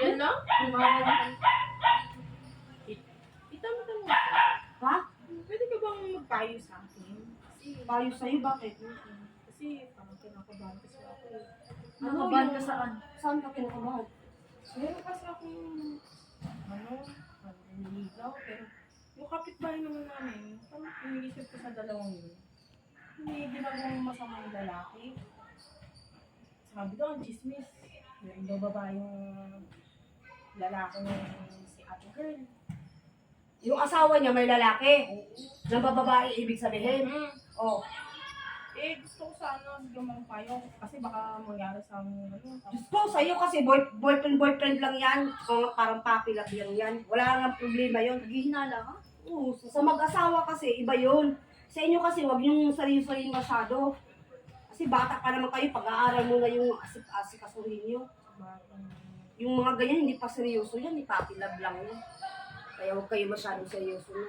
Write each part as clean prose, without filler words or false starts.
Yan lang? Itama-tama ko. Ha? Pwede ka bang magpayo sa akin? Kasi, Payo sa'yo, bakit? kasi parang kinakabahan kasi ako eh. Nakabahan ka saan? Saan ka kinakabahan? Meron kasi akong, naniligaw, pero yung kapitbahay naman namin, parang iniisip ko sa dalawang yun. May ginagawang masamang lalaki. Sabi daw, ang chismis. Yung daw babae yung lalaki ng si Ate Girl. Yung asawa niya may lalaki. Nang bababae, ibig sabihin. Oh. Eh, gusto ko sana bigyan payo kasi baka mangyari sa Diyos ko, sa'yo kasi boyfriend lang yan. Parang puppy love yan. Wala nang problema yun. Naghihinala ka? Oo, sa mag-asawa kasi, iba yun. Sa inyo kasi, wag yung sarili-sarili masyado. Kasi bata pa naman kayo, pag-aaral mo na yung asikasuhin nyo. Yung mga ganyan, hindi pa seryoso yan, hindi puppy love lang yan. Kaya huwag kayo masyadong seryoso na.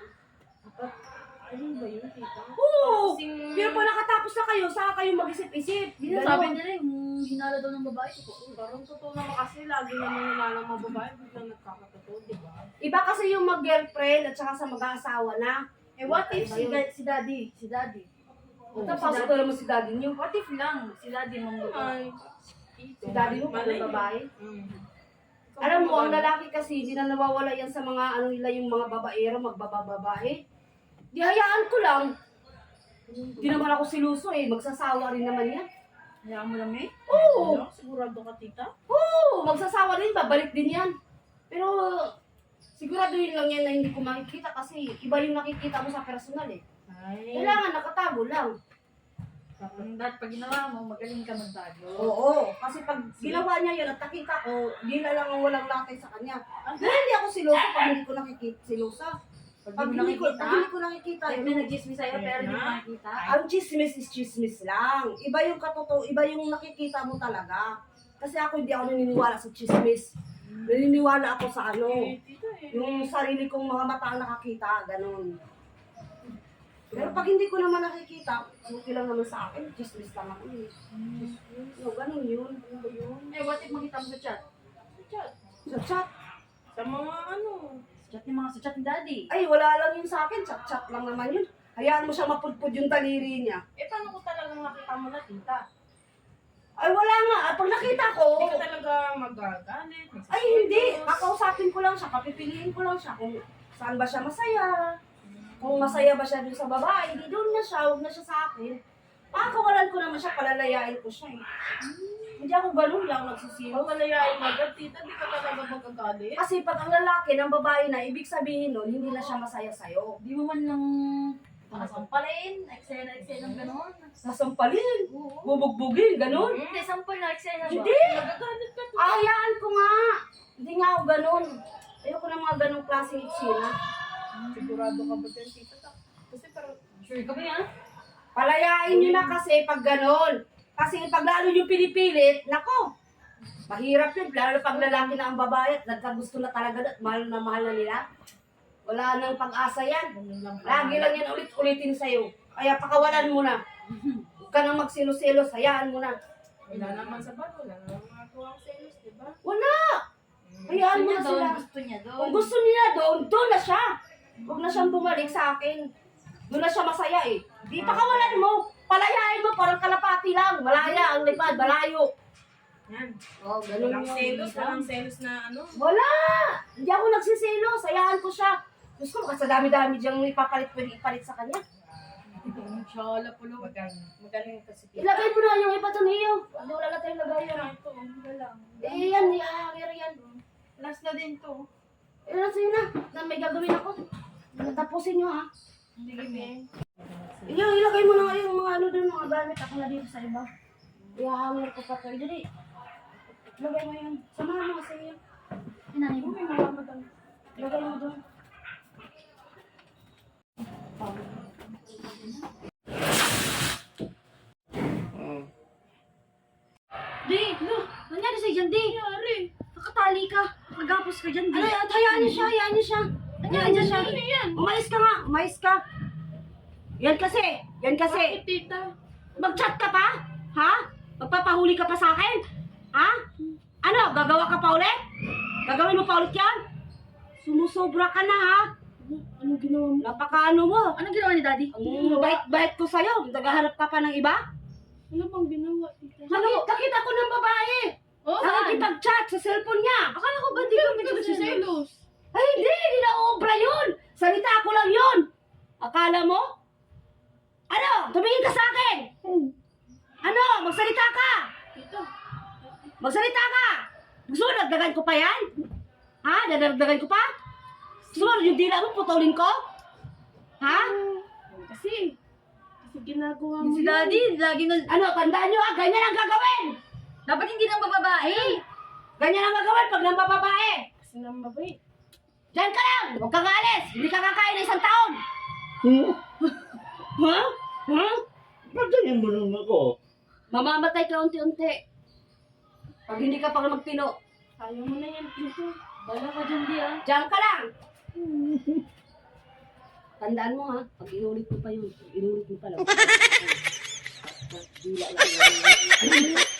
Ano ba yun, tita? Oo! Kasing- Pero pa nakatapos na kayo, saka kayo mag-isip-isip. Sabi nila yung hinala daw ng babae ko. Parang totoo naman kasi lagi naman wala ng mga babae biglang nagkakatotoo, di ba? Iba kasi yung mag-girlfriend at saka sa mag-aasawa na. Eh what if Iba yun. si daddy? Si daddy. Oh, tapos ko naman si daddy nyo. What if lang? Si daddy mong babae. Ay, Si daddy mo, malay pala babae. Mm. Alam mo, ang lalaki kasi, hindi na nawawala yan sa mga ano nila, yung mga babaero, magbababae. Di hayaan ko lang. Hindi naman ako siluso eh, magsasawa rin naman yan. Hayaan mo lang eh. Oo! Ano? Sigurado ka, tita? Oo! Magsasawa rin, babalik din yan. Pero, siguraduhin lang yan na hindi ko makikita kasi iba yung nakikita mo sa personal eh. Ay. Kailangan nakatago lang. Dahil pag ginawa mo, magaling ka magtago. Oo, kasi pag ginawa niya yun at nakita ko, di na lang ang walang latay sa kanya. Pero hindi ako siloso pag hindi ko nakikita silosa. Pag hindi ko nakikita Like yun, may nag-chismis sa'yo pero hindi mo nakikita. ang chismis is chismis lang. Iba yung katotoo, iba yung nakikita mo talaga. Kasi ako hindi ako naniniwala sa chismis. Naniniwala ako sa ano, Eh, tita eh. yung sarili kong mga mata ang nakakita, ganun. Pero pag hindi ko naman nakikita, okay lang naman sa akin, chismis lang ako eh. No, ganun yun. Ano ba yun? Eh what if makita mo sa chat? Chat. Sa chat, Sa mga ano. Sa chat ni daddy. ay wala lang yun sa akin, chat-chat lang naman yun. Hayaan mo siya mapudpud yung taliri niya. Eh, paano ko talagang nakita mo na, tita? Ay wala nga, pag nakita ko, Hindi ka talaga magagalit. ay hindi, kakausapin ko lang siya, papipiliin ko lang siya kung saan ba siya masaya. Kung masaya ba siya dun sa babae, hindi doon na siya, huwag na siya sa akin. Pakakawalan ko naman siya, palalayain ko siya eh. Hindi ako ganun lang, nagsisilo. Pagmalayain agad, tita, di ka talaga magagalit. Kasi pag ang lalaki ng babae na, ibig sabihin nun, hindi na siya masaya sa'yo. Di mo man lang sampalin, eksena ng gano'n. Sasampalin, Oo. bubugbugin, ganun. Hindi, sampal na eksena ba? Hindi! Magagalit ka, tita. Hayaan ko nga. Hindi nga ako ganun. Ayoko ng mga ganung klaseng eksena. Sigurado ka ba dyan, tita? Kasi parang, Sure ka ba yan? Palayain nyo na kasi pag ganun. Kasi pag lalo nyo pinipilit, nako, mahirap yun. Lalo pag lalaki na ang babae at nagkagusto na talaga at mahal na nila. Wala nang pag-asa yan. Lagi lang yan ulit-ulitin sa'yo. Kaya pakawalan mo na. Huwag ka nang magsilos-selos, hayaan mo na. wala naman sa bar, wala naman mga tuwang selos, di ba? Wala! Hayaan mo na sila. Gusto niya doon. Kung gusto niya doon na siya. Huwag na siyang bumalik sa akin. Doon na siya masaya eh. Di pakawalan mo. Palayain mo, parang kalapati lang. Malaya ang lipad, malayo. Yan. Oh, ganun Walang yung- selos na ano. Wala! Hindi ako nagsiselos. Hayaan ko siya. Diyos ko, kasi dami-dami diyang pwede ipalit sa kanya. Shala po lo. Magaling kasi tita. Ilagay mo na yung iba to niyo. Ano wala na tayong lagay yan. Ito, wala lang. Eh, yan, yan. Last na din to. Eh, sige na. May gagawin ako. Tapusin nyo ha. Hindi kami. Ilagay mo na nga yung mga ano doon, mga gamit. Ako na dito sa iba. Ihahanger ko pa kayo. Dali. Ilagay mo yun. Samahan mo kasi yun. Hinanay mo. May mga madang. Ilagay mo doon. Di, lo. Nangyari sa'yo dyan, di. Nangyari. Nakatali ka. Nagapos ka dyan, di. Ano, hayaan niyo siya, hayaan niyo siya. Hayaan niyo siya. Ano yan? Umayos ka nga, umayos ka. Yan kasi, Bakit, tita? mag-chat ka pa? Ha? Magpapahuli ka pa sa akin? Ha? Ano, gagawa ka pa ulit? Gagawin mo pa ulit yan? Sumusobra ka na ha? Anong ginawa mo? Napakaano mo? Anong ginawa ni Daddy? Ang bait-bait ko sa'yo. Naghahanap ka pa ng iba? Ano bang ginawa, tita? Nakita ko ng babae. Oh, Nakikipag-chat sa cellphone niya. Akala ko ba di kami nagsiselos? Ay, hindi na obra yun. Salita ko lang yun. Akala mo? Ano? Tumingin ka sa akin. Ano? Magsalita ka. Tita, Magsalita ka. Gusto mo dagdagan ko pa yan? Ha? Dadagdagan ko pa? Gusto mo yung dila mo putulin ko? Ha? kasi ginagawa mo Si Daddy, lagi na... Ano? Tandaan nyo ha? Ganyan ang gagawin. Dapat hindi nang bababae. Ganyan ang gagawin pag nang bababae. Kasi nang mabait. Diyan ka lang. Huwag kang alis. Hindi ka kakain ng isang taon. Ha? Ha? Ba't ganyan mo lang ako? Mamamatay ka unti-unti. Pag hindi ka pa magtino. Kaya mo na yan, tita. Bala ka dyan, di ah. Diyan ka lang. Tandaan mo ha. Pag inulit mo pa yun. Inulit mo pa lang. Dila lang.